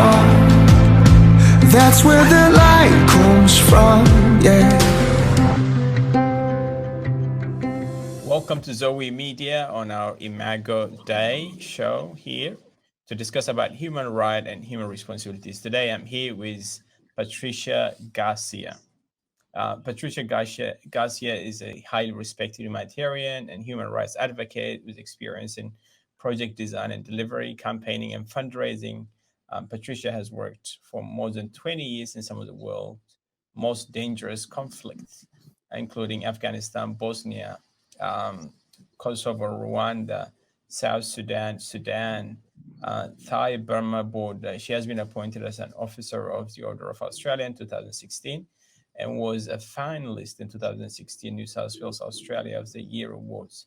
dark. That's where the light comes from, yeah. Welcome to Zoe Media on our Imago Dei Show here to discuss about human rights and human responsibilities. Today I'm here with Patricia Garcia. Patricia Garcia is a highly respected humanitarian and human rights advocate with experience in project design and delivery, campaigning and fundraising. Patricia has worked for more than 20 years in some of the world's most dangerous conflicts, including Afghanistan, Bosnia, Kosovo, Rwanda, South Sudan, Thai-Burma border. She has been appointed as an officer of the Order of Australia in 2016 and was a finalist in 2016 New South Wales Australia of the Year Awards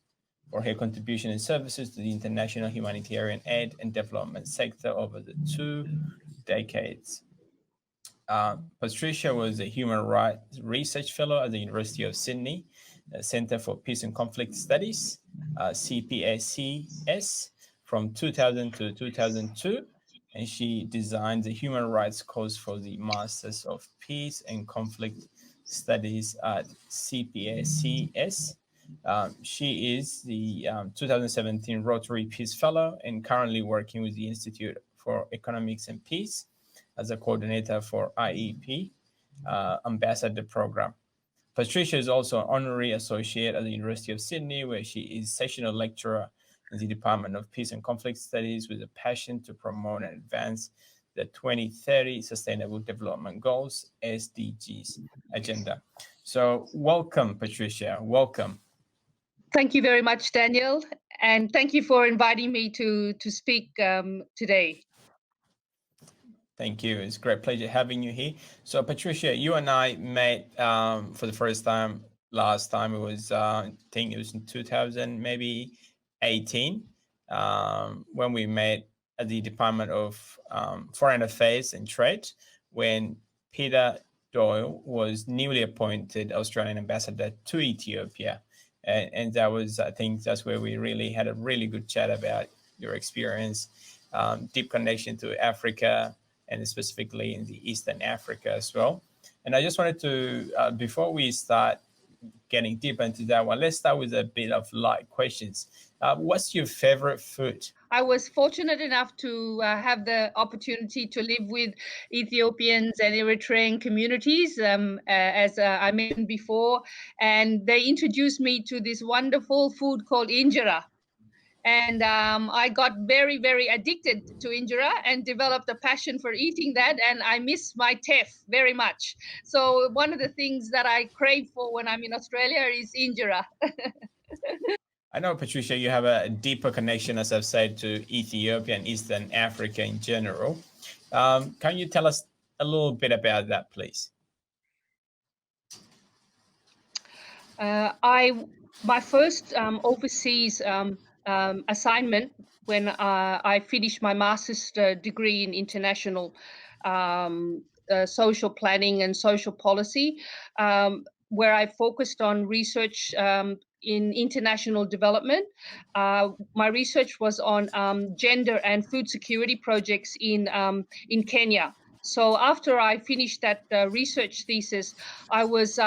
for her contribution and services to the international humanitarian aid and development sector over the 2 decades. Patricia was a Human Rights Research Fellow at the University of Sydney, Centre for Peace and Conflict Studies, CPACS, from 2000 to 2002, and she designed the human rights course for the Masters of Peace and Conflict Studies at CPACS. She is the 2017 Rotary Peace Fellow and currently working with the Institute for Economics and Peace as a coordinator for IEP Ambassador Program. Patricia is also an honorary associate at the University of Sydney, where she is sessional lecturer in the Department of Peace and Conflict Studies with a passion to promote and advance the 2030 Sustainable Development Goals, SDGs agenda. So welcome, Patricia, welcome. Thank you very much, Daniel, and thank you for inviting me to speak today. Thank you. It's a great pleasure having you here. So Patricia, you and I met for the first time last time. It was, I think it was in 2000, maybe 18, when we met at the Department of Foreign Affairs and Trade, when Peter Doyle was newly appointed Australian ambassador to Ethiopia. And that was, I think that's where we really had a really good chat about your experience, deep connection to Africa, and specifically in the Eastern Africa as well. And I just wanted to, before we start getting deep into that one, let's start with a bit of light questions. What's your favorite food? I was fortunate enough to have the opportunity to live with Ethiopians and Eritrean communities, as I mentioned before, and they introduced me to this wonderful food called injera. And I got very, very addicted to injera and developed a passion for eating that. And I miss my teff very much. So one of the things that I crave for when I'm in Australia is injera. I know, Patricia, you have a deeper connection, as I've said, to Ethiopia and Eastern Africa in general. Can you tell us a little bit about that, please? My first overseas assignment when I finished my master's degree in international social planning and social policy, where I focused on research in international development. My research was on gender and food security projects in Kenya. So after I finished that research thesis, I was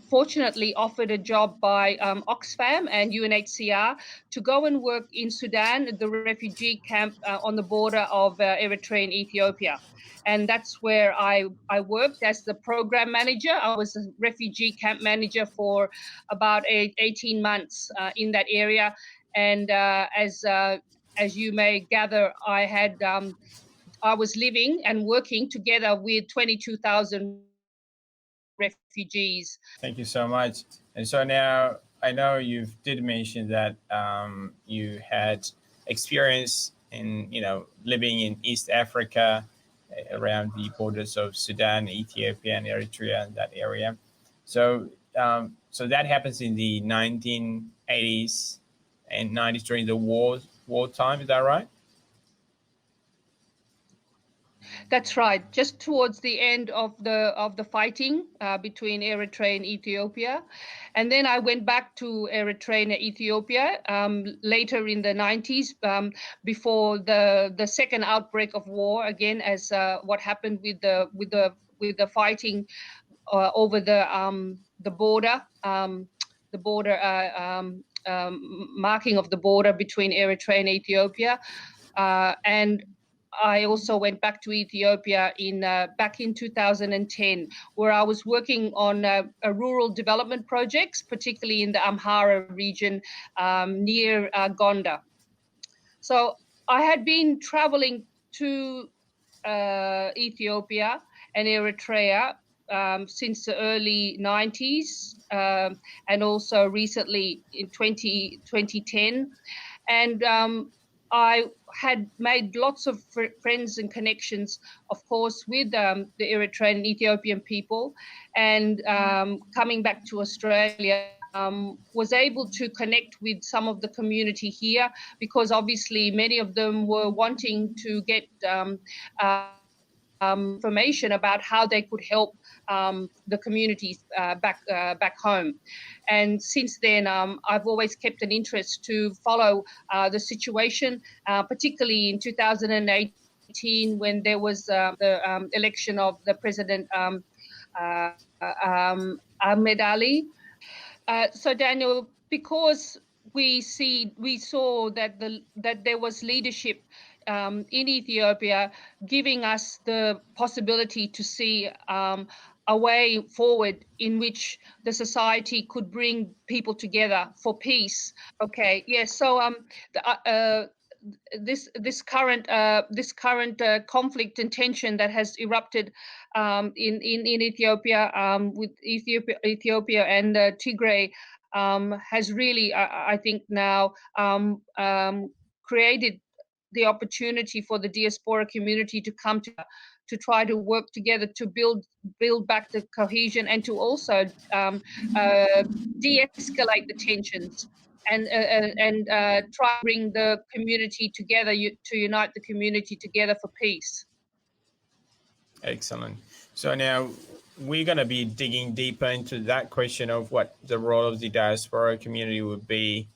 fortunately offered a job by Oxfam and UNHCR to go and work in Sudan, the refugee camp on the border of Eritrea and Ethiopia. And that's where I worked as the program manager. I was a refugee camp manager for about 18 months in that area. And as you may gather, I was living and working together with 22,000 refugees. Thank you so much. And so now I know you did mention that you had experience in, living in East Africa, around the borders of Sudan, Ethiopia, and Eritrea, and that area. So, so that happens in the 1980s and 90s during the war time. Is that right? That's right. Just towards the end of the fighting between Eritrea and Ethiopia, and then I went back to Eritrea and Ethiopia later in the 90s, before the second outbreak of war again, as what happened with the fighting over the border, marking of the border between Eritrea and Ethiopia, and I also went back to Ethiopia back in 2010, where I was working on rural development projects, particularly in the Amhara region near Gonda. So I had been traveling to Ethiopia and Eritrea since the early 90s, and also recently in 2010. And I had made lots of friends and connections, of course, with the Eritrean and Ethiopian people. And coming back to Australia, was able to connect with some of the community here, because obviously many of them were wanting to get information about how they could help the communities back home. And since then, I've always kept an interest to follow the situation, particularly in 2018 when there was the election of the President Ahmed Ali. So Daniel, because we saw that there was leadership in Ethiopia, giving us the possibility to see a way forward in which the society could bring people together for peace. Okay, yes. So this current conflict and tension that has erupted in Ethiopia, with Ethiopia and Tigray, has really, I think now, created the opportunity for the diaspora community to come to try to work together to build back the cohesion, and to also de-escalate the tensions, and try to bring the community together, to unite the community together for peace. Excellent. So now we're going to be digging deeper into that question of what the role of the diaspora community would be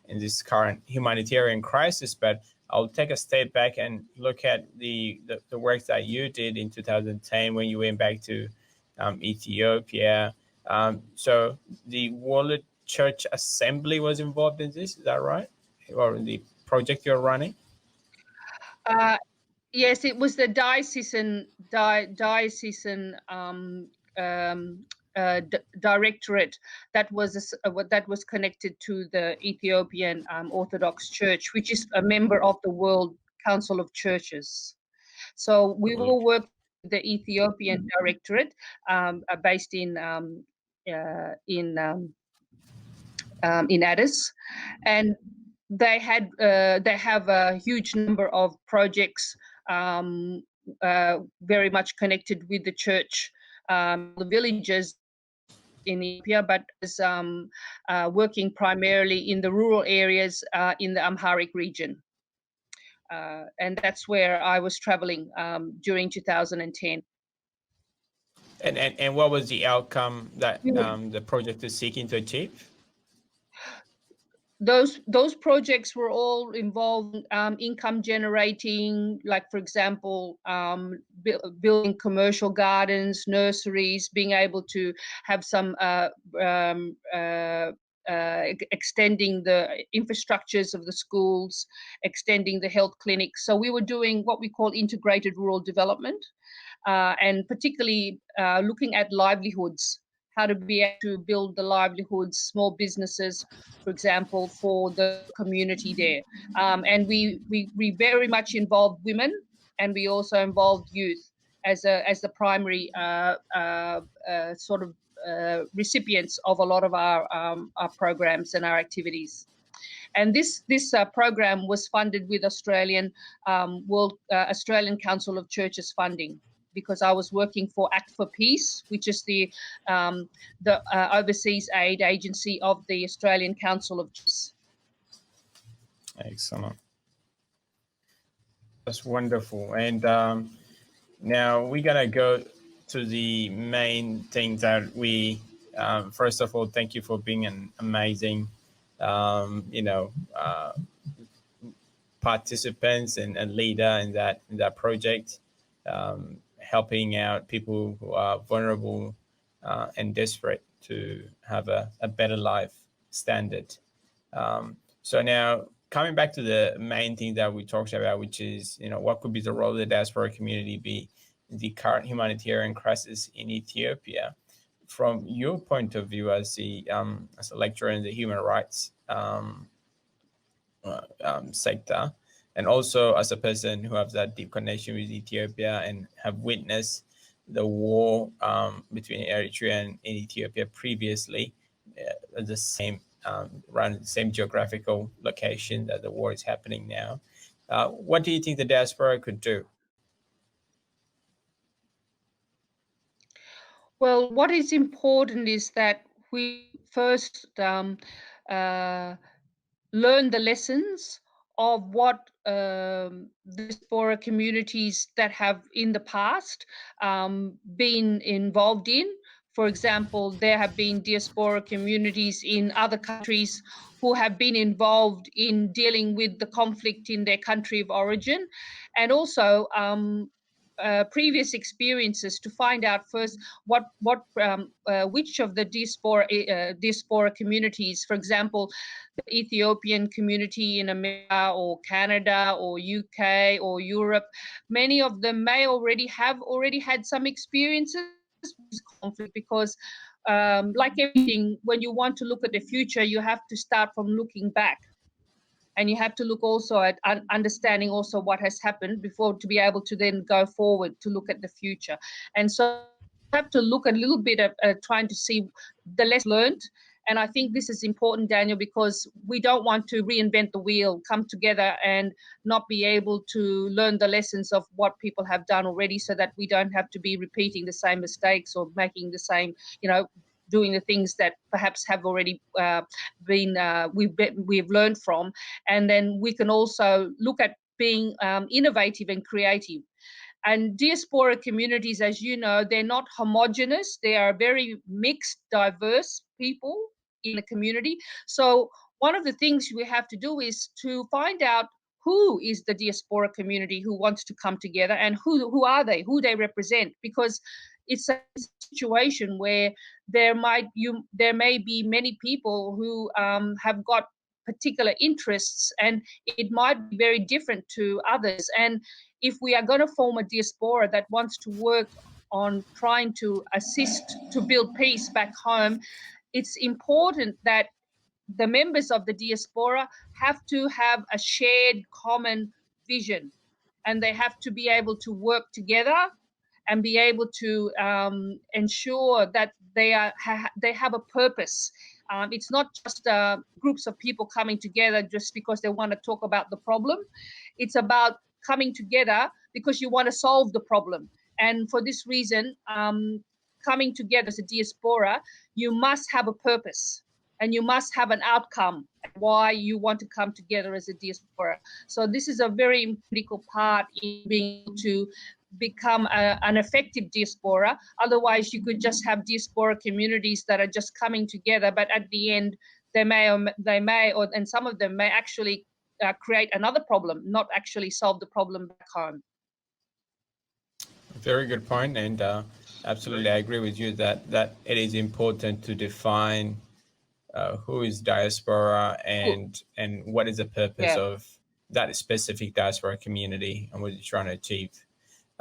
in this current humanitarian crisis. But I'll take a step back and look at the work that you did in 2010 when you went back to Ethiopia. So the World Church Assembly was involved in this, is that right? Or in the project you're running? Yes, it was the diocesan directorate that was connected to the Ethiopian Orthodox Church, which is a member of the World Council of Churches. So we will work with the Ethiopian directorate, based in Addis, and they have a huge number of projects, very much connected with the church, the villages in Ethiopia, but is working primarily in the rural areas in the Amharic region. And that's where I was traveling during 2010. And what was the outcome that the project is seeking to achieve? Those projects were all involved income generating, like, for example, building commercial gardens, nurseries, being able to have some extending the infrastructures of the schools, extending the health clinics. So we were doing what we call integrated rural development, and particularly looking at livelihoods, how to be able to build the livelihoods, small businesses, for example, for the community there. And we very much involved women, and we also involved youth as the primary sort of recipients of a lot of our programs and our activities. And this program was funded with Australian Council of Churches funding, because I was working for Act for Peace, which is the overseas aid agency of the Australian Council of Churches. Excellent. That's wonderful. And Now we're gonna go to the main things that we. First of all, thank you for being an amazing, you know, participants and leader in that project, helping out people who are vulnerable and desperate to have a better life standard. So now coming back to the main thing that we talked about, which is, you know, what could be the role of the diaspora community be in the current humanitarian crisis in Ethiopia? From your point of view as a lecturer in the human rights sector, and also as a person who has that deep connection with Ethiopia and have witnessed the war between Eritrea and Ethiopia previously, the same around the same geographical location that the war is happening now. What do you think the diaspora could do? Well, what is important is that we first learn the lessons of what diaspora communities that have in the past been involved in. For example, there have been diaspora communities in other countries who have been involved in dealing with the conflict in their country of origin, and also previous experiences to find out first which of the diaspora communities, for example, the Ethiopian community in America or Canada or UK or Europe, many of them may already had some experiences with conflict, because like everything, when you want to look at the future, you have to start from looking back. And you have to look also at understanding also what has happened before to be able to then go forward to look at the future. And so you have to look a little bit at trying to see the lessons learned. And I think this is important, Daniel, because we don't want to reinvent the wheel, come together and not be able to learn the lessons of what people have done already, so that we don't have to be repeating the same mistakes or making the same, doing the things that perhaps have already we've learned from. And then we can also look at being innovative and creative. And diaspora communities, as you know, they're not homogenous. They are very mixed, diverse people in a community. So one of the things we have to do is to find out who is the diaspora community who wants to come together, and who are they, who they represent, because it's a situation where there may be many people who have got particular interests, and it might be very different to others. And if we are going to form a diaspora that wants to work on trying to assist to build peace back home, it's important that the members of the diaspora have to have a shared common vision, and they have to be able to work together and be able to ensure that they have a purpose. It's not just groups of people coming together just because they want to talk about the problem. It's about coming together because you want to solve the problem. And for this reason, coming together as a diaspora, you must have a purpose and you must have an outcome why you want to come together as a diaspora. So this is a very critical part in being able to become an effective diaspora. Otherwise, you could just have diaspora communities that are just coming together, but at the end, and some of them may actually create another problem, not actually solve the problem back home. Very good point, and absolutely, I agree with you that it is important to define who is diaspora and what is the purpose of that specific diaspora community and what you're trying to achieve.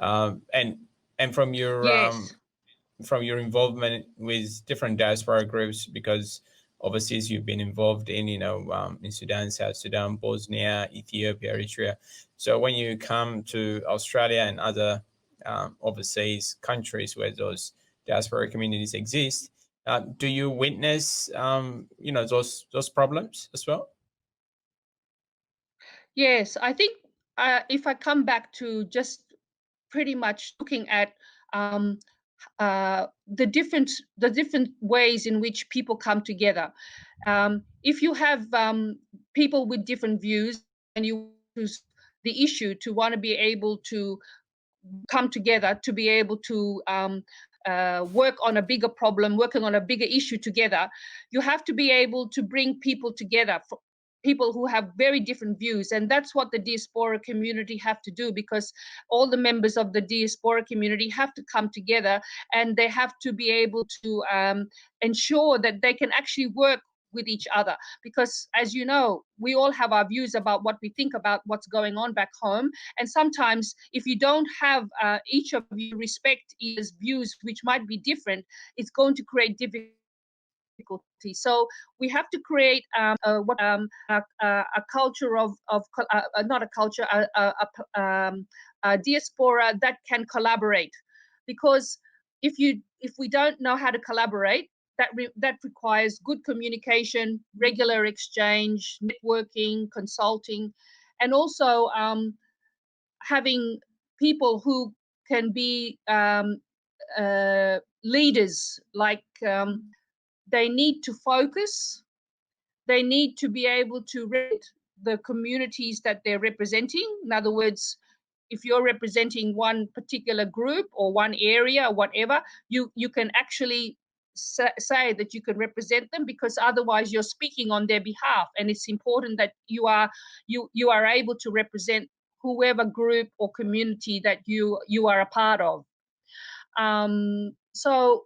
And from your involvement with different diaspora groups, because overseas you've been involved in, in Sudan, South Sudan, Bosnia, Ethiopia, Eritrea. So when you come to Australia and other overseas countries where those diaspora communities exist, do you witness, those problems as well? Yes, I think if I come back to just pretty much looking at the different ways in which people come together. If you have people with different views and you choose the issue to want to be able to come together to be able to work on a bigger problem, working on a bigger issue together. You have to be able to bring people together, people who have very different views, and that's what the diaspora community have to do, because all the members of the diaspora community have to come together, and they have to be able to ensure that they can actually work with each other, because as you know, we all have our views about what we think about what's going on back home, and sometimes if you don't have each of you respect each other's views, which might be different, it's going to create difficulty. So we have to create a culture of not a culture, a diaspora that can collaborate, because if we don't know how to collaborate, that requires good communication, regular exchange, networking, consulting, and also having people who can be leaders. Like they need to focus. They need to be able to read the communities that they're representing. In other words, if you're representing one particular group or one area or whatever, you can actually say that you can represent them, because otherwise you're speaking on their behalf, and it's important that you are able to represent whoever group or community that you are a part of. So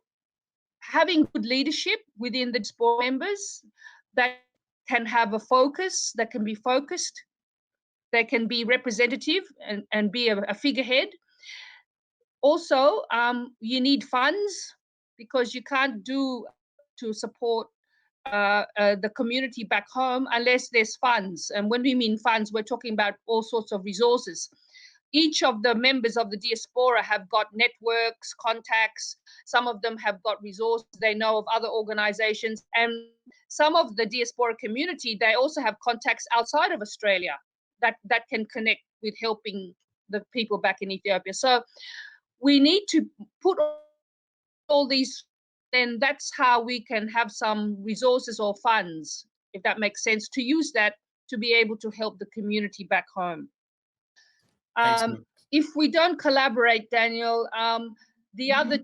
having good leadership within the diaspora members that can have a focus, that can be focused, that can be representative and be a figurehead. Also, you need funds, because you can't do to support the community back home unless there's funds. And when we mean funds, we're talking about all sorts of resources. Each of the members of the diaspora have got networks, contacts. Some of them have got resources. They know of other organizations. And some of the diaspora community, they also have contacts outside of Australia that can connect with helping the people back in Ethiopia. So we need to put all these, then that's how we can have some resources or funds, if that makes sense, to use that to be able to help the community back home. If we don't collaborate, Daniel, the other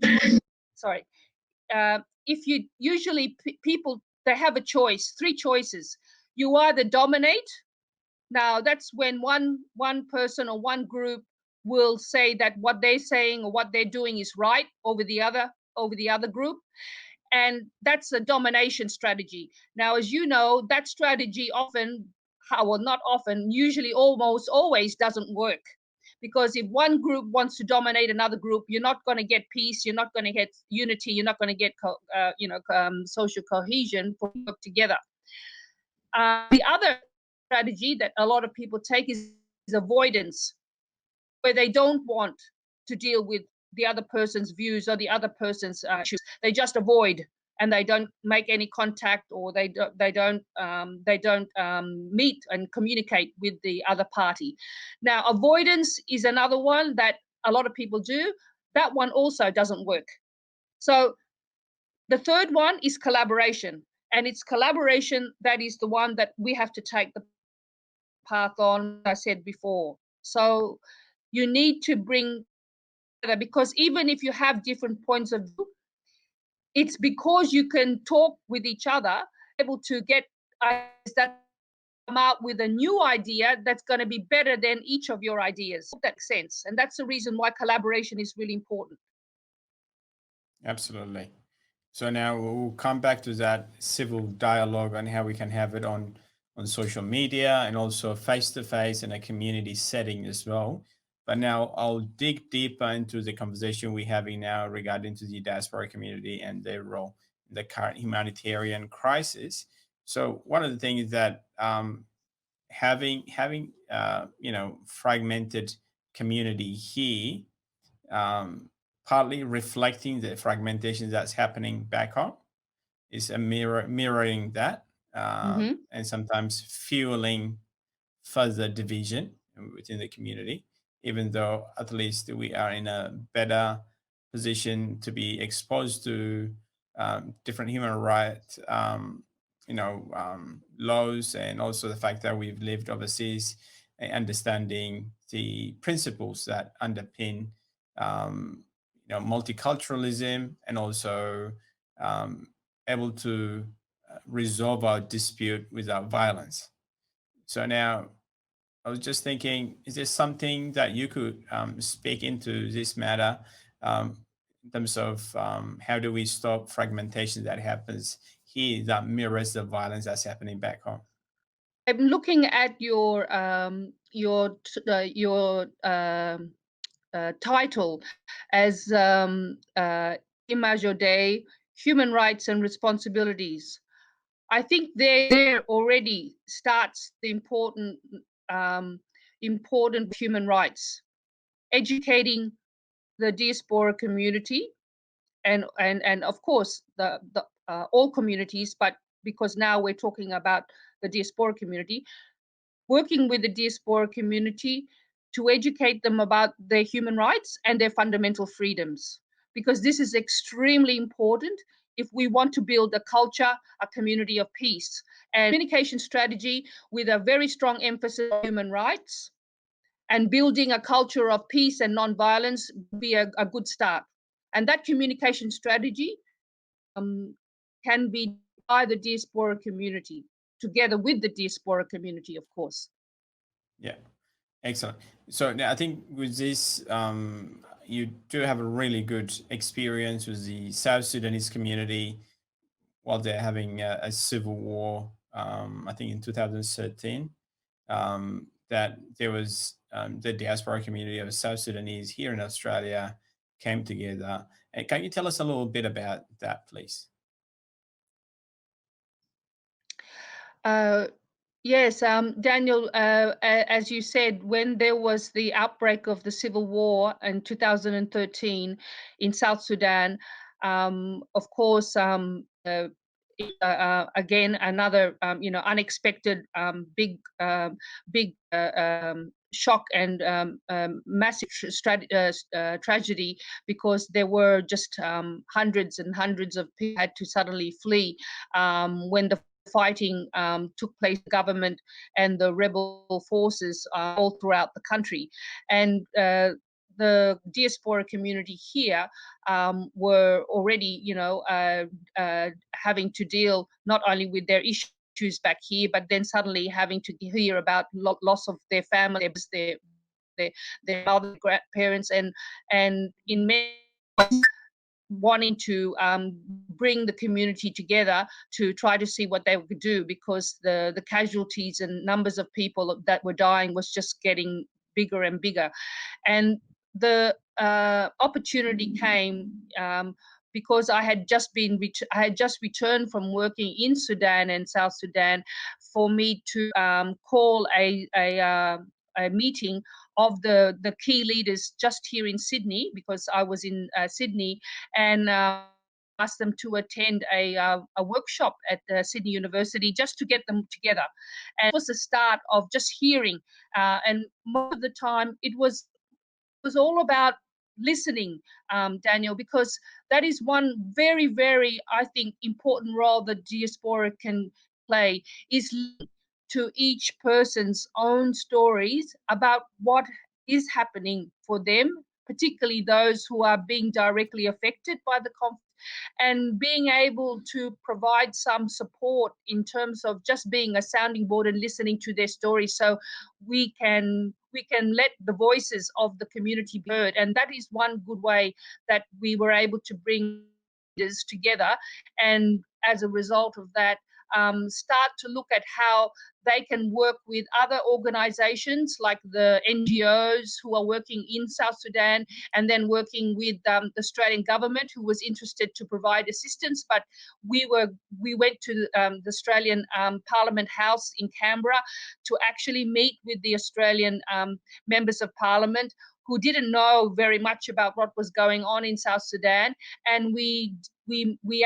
sorry, if you usually people, they have a choice, three choices. You either dominate. Now that's when one person or one group will say that what they're saying or what they're doing is right over the other group, and that's a domination strategy. Now, as you know, that strategy often, well, not often, usually almost always doesn't work, because if one group wants to dominate another group, you're not going to get peace, you're not going to get unity, you're not going to get social cohesion for work together. The other strategy that a lot of people take is avoidance, where they don't want to deal with the other person's views or the other person's issues. They just avoid, and they don't make any contact, or they don't meet and communicate with the other party. Now, avoidance is another one that a lot of people do. That one also doesn't work. So the third one is collaboration, and it's collaboration that is the one that we have to take the path on, as I said before. So you need to bring together, because even if you have different points of view, it's because you can talk with each other, able to get ideas that come out with a new idea that's going to be better than each of your ideas. That makes sense. And that's the reason why collaboration is really important. Absolutely. So now we'll come back to that civil dialogue and how we can have it on social media and also face-to-face in a community setting as well. But now I'll dig deeper into the conversation we're having now regarding to the diaspora community and their role in the current humanitarian crisis. So one of the things that having fragmented community here, partly reflecting the fragmentation that's happening back home, is a mirroring that, and sometimes fueling further division within the community, even though at least we are in a better position to be exposed to different human rights laws, and also the fact that we've lived overseas and understanding the principles that underpin multiculturalism, and also able to resolve our dispute without violence. So now I was just thinking, is there something that you could speak into this matter, in terms of how do we stop fragmentation that happens here that mirrors the violence that's happening back home? I'm looking at your title as Imago Dei, Human Rights and Responsibilities. I think there already starts the important human rights, educating the diaspora community, and of course the all communities, but because now we're talking about the diaspora community, working with the diaspora community to educate them about their human rights and their fundamental freedoms, because this is extremely important if we want to build a culture, a community of peace. And communication strategy with a very strong emphasis on human rights and building a culture of peace and non-violence would be a good start. And that communication strategy can be by the diaspora community, together with the diaspora community, of course. Yeah, excellent. So now I think with this, you do have a really good experience with the South Sudanese community while they're having a civil war. I think in 2013, that there was the diaspora community of South Sudanese here in Australia came together. And can you tell us a little bit about that, please? Uh, yes, Daniel, as you said, when there was the outbreak of the civil war in 2013 in South Sudan, of course, again, another, unexpected big shock and massive tragedy, because there were just hundreds and hundreds of people had to suddenly flee when the fighting took place, the government and the rebel forces all throughout the country. And the diaspora community here were already, having to deal not only with their issues back here, but then suddenly having to hear about loss of their family, their mother, grandparents, and in many ways wanting to bring the community together to try to see what they could do, because the casualties and numbers of people that were dying was just getting bigger and bigger. And the opportunity came because I had just returned from working in Sudan and South Sudan, for me to call a meeting of the key leaders just here in Sydney, because I was in Sydney, and asked them to attend a workshop at Sydney University just to get them together. And it was the start of just hearing, and most of the time it was all about listening, Daniel, because that is one very, very, I think, important role that diaspora can play, is to each person's own stories about what is happening for them, particularly those who are being directly affected by the conflict, and being able to provide some support in terms of just being a sounding board and listening to their stories, so we can let the voices of the community be heard. And that is one good way that we were able to bring leaders together, and as a result of that, start to look at how they can work with other organizations like the NGOs who are working in South Sudan, and then working with the Australian government, who was interested to provide assistance. But we went to the Australian Parliament House in Canberra to actually meet with the Australian members of Parliament, who didn't know very much about what was going on in South Sudan. And we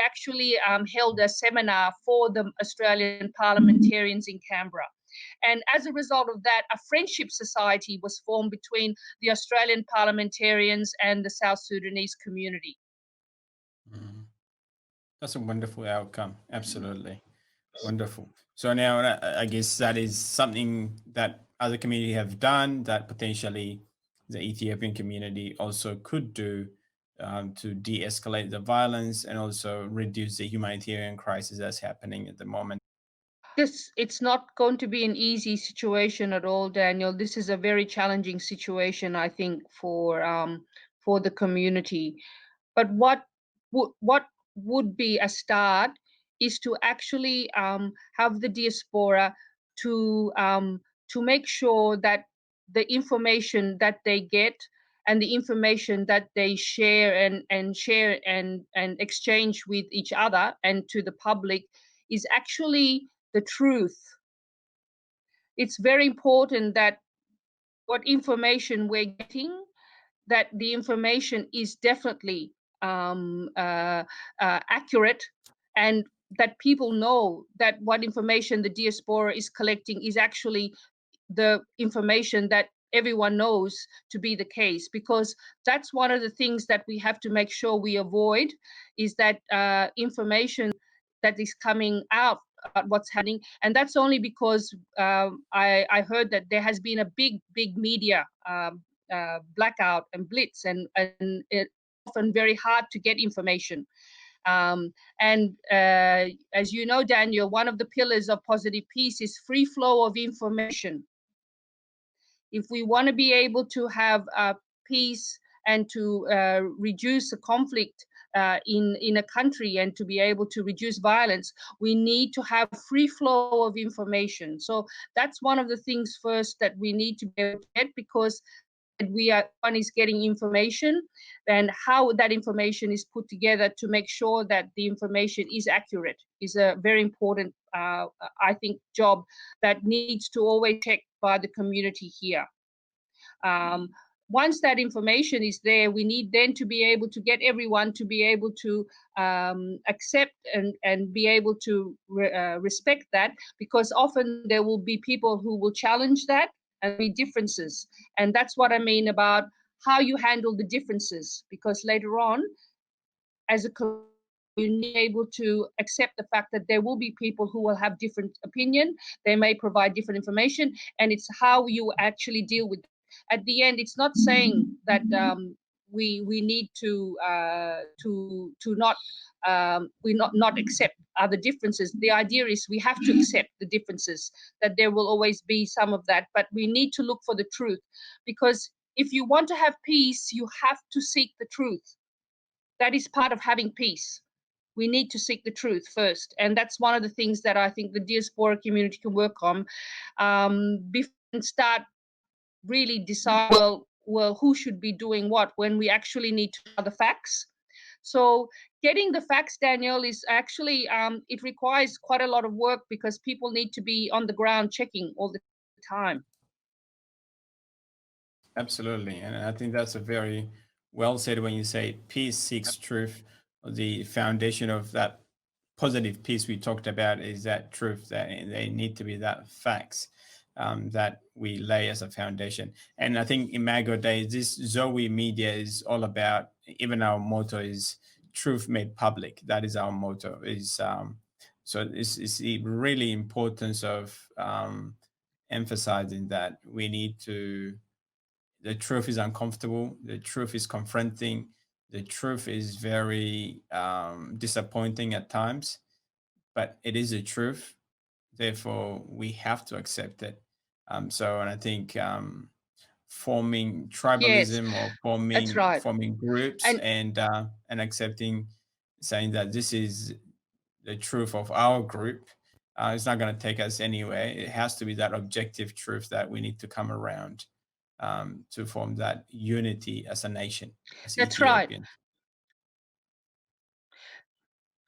actually held a seminar for the Australian parliamentarians in Canberra. And as a result of that, a friendship society was formed between the Australian parliamentarians and the South Sudanese community. Mhm. That's a wonderful outcome. Absolutely. Wonderful. So now I guess that is something that other community have done that potentially the Ethiopian community also could do to de-escalate the violence and also reduce the humanitarian crisis that's happening at the moment? It's not going to be an easy situation at all, Daniel. This is a very challenging situation, I think, for the community. But what would be a start is to actually have the diaspora to make sure that the information that they get and the information that they share and exchange with each other and to the public is actually the truth. It's very important that what information we're getting, that the information is definitely accurate, and that people know that what information the diaspora is collecting is actually the information that everyone knows to be the case, because that's one of the things that we have to make sure we avoid, is that information that is coming out about what's happening. And that's only because I heard that there has been a big media blackout and blitz, and it's often very hard to get information. And as you know, Daniel, one of the pillars of positive peace is free flow of information. If we want to be able to have peace and to reduce the conflict in a country and to be able to reduce violence, we need to have free flow of information. So that's one of the things first that we need to be able to get, because one is getting information, and how that information is put together to make sure that the information is accurate is a very important, I think, job that needs to always check by the community here. Once that information is there, we need then to be able to get everyone to be able to accept and be able to respect that, because often there will be people who will challenge that and be differences. And that's what I mean about how you handle the differences, because later on, as a community, you need to be able to accept the fact that there will be people who will have different opinion. They may provide different information, and it's how you actually deal with it. At the end, it's not saying that we need to not we not accept other differences. The idea is we have to accept the differences, that there will always be some of that, but we need to look for the truth, because if you want to have peace, you have to seek the truth. That is part of having peace. We need to seek the truth first, and that's one of the things that I think the diaspora community can work on before we start really decide, well, who should be doing what, when we actually need to know the facts. So getting the facts, Daniel, is actually it requires quite a lot of work, because people need to be on the ground checking all the time. Absolutely. And I think that's a very well said when you say peace seeks truth. The foundation of that positive peace we talked about is that truth, that they need to be that facts that we lay as a foundation. And I think Imago Dei, this Zoe media is all about, even our motto is truth made public. That is our motto. Is so it's the really importance of emphasizing that we need to, the truth is uncomfortable, the truth is confronting, the truth is very disappointing at times, but it is the truth, therefore we have to accept it. And I think forming Yes, tribalism or that's forming right. forming groups And and accepting, saying that this is the truth of our group, it's not going to take us anywhere. It has to be that objective truth that we need to come around to form that unity as a nation, as that's right. Ethiopians.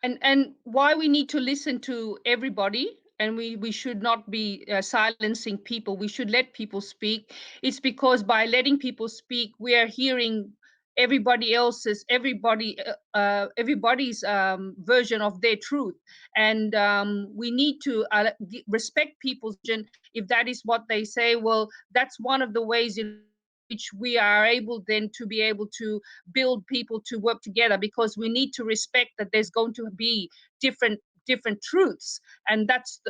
And why we need to listen to everybody, and we should not be silencing people. We should let people speak. It's because by letting people speak, we are hearing everybody's version of their truth, and we need to respect people's vision. If that is what they say, well, that's one of the ways in which we are able then to be able to build people to work together, because we need to respect that there's going to be different different truths, and that's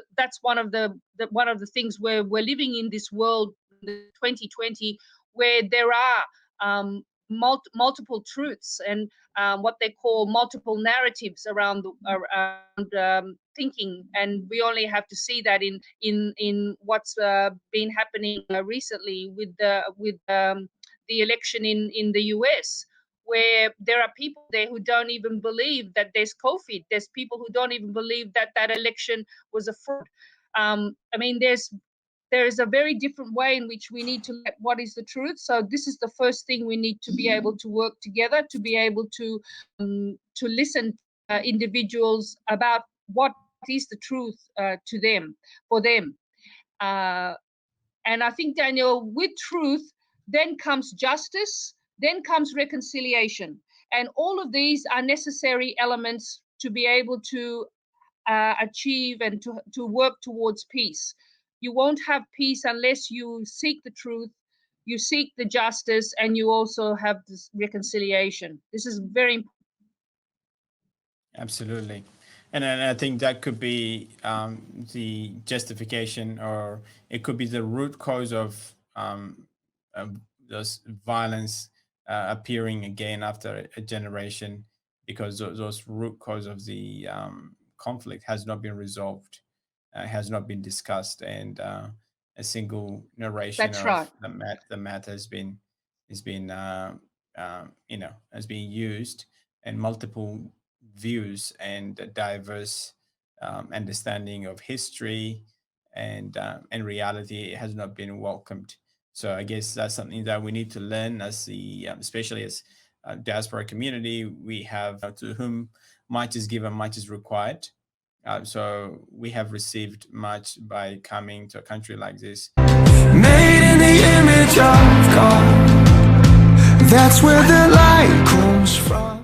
one of the things where we're living in this world, 2020, where there are multiple truths and what they call multiple narratives around thinking, and we only have to see that in what's been happening recently with the election in the US, where there are people there who don't even believe that there's COVID. There's people who don't even believe that that election was a fraud. I mean, there is a very different way in which we need to let what is the truth. So this is the first thing we need to be able to work together, to be able to listen to individuals about what is the truth to them, for them. And I think, Daniel, with truth, then comes justice, then comes reconciliation. And all of these are necessary elements to be able to achieve and to work towards peace. You won't have peace unless you seek the truth, you seek the justice, and you also have this reconciliation. This is very important. Absolutely. And I think that could be the justification, or it could be the root cause of those violence appearing again after a generation, because those root cause of the conflict has not been resolved, has not been discussed, and a single narration That's of right. the matter has been has been used, and multiple views and a diverse understanding of history and reality has not been welcomed. So I guess that's something that we need to learn as the, especially as a diaspora community. We have to whom much is given, much is required. So we have received much by coming to a country like this. Made in the image of God. That's where the light comes from.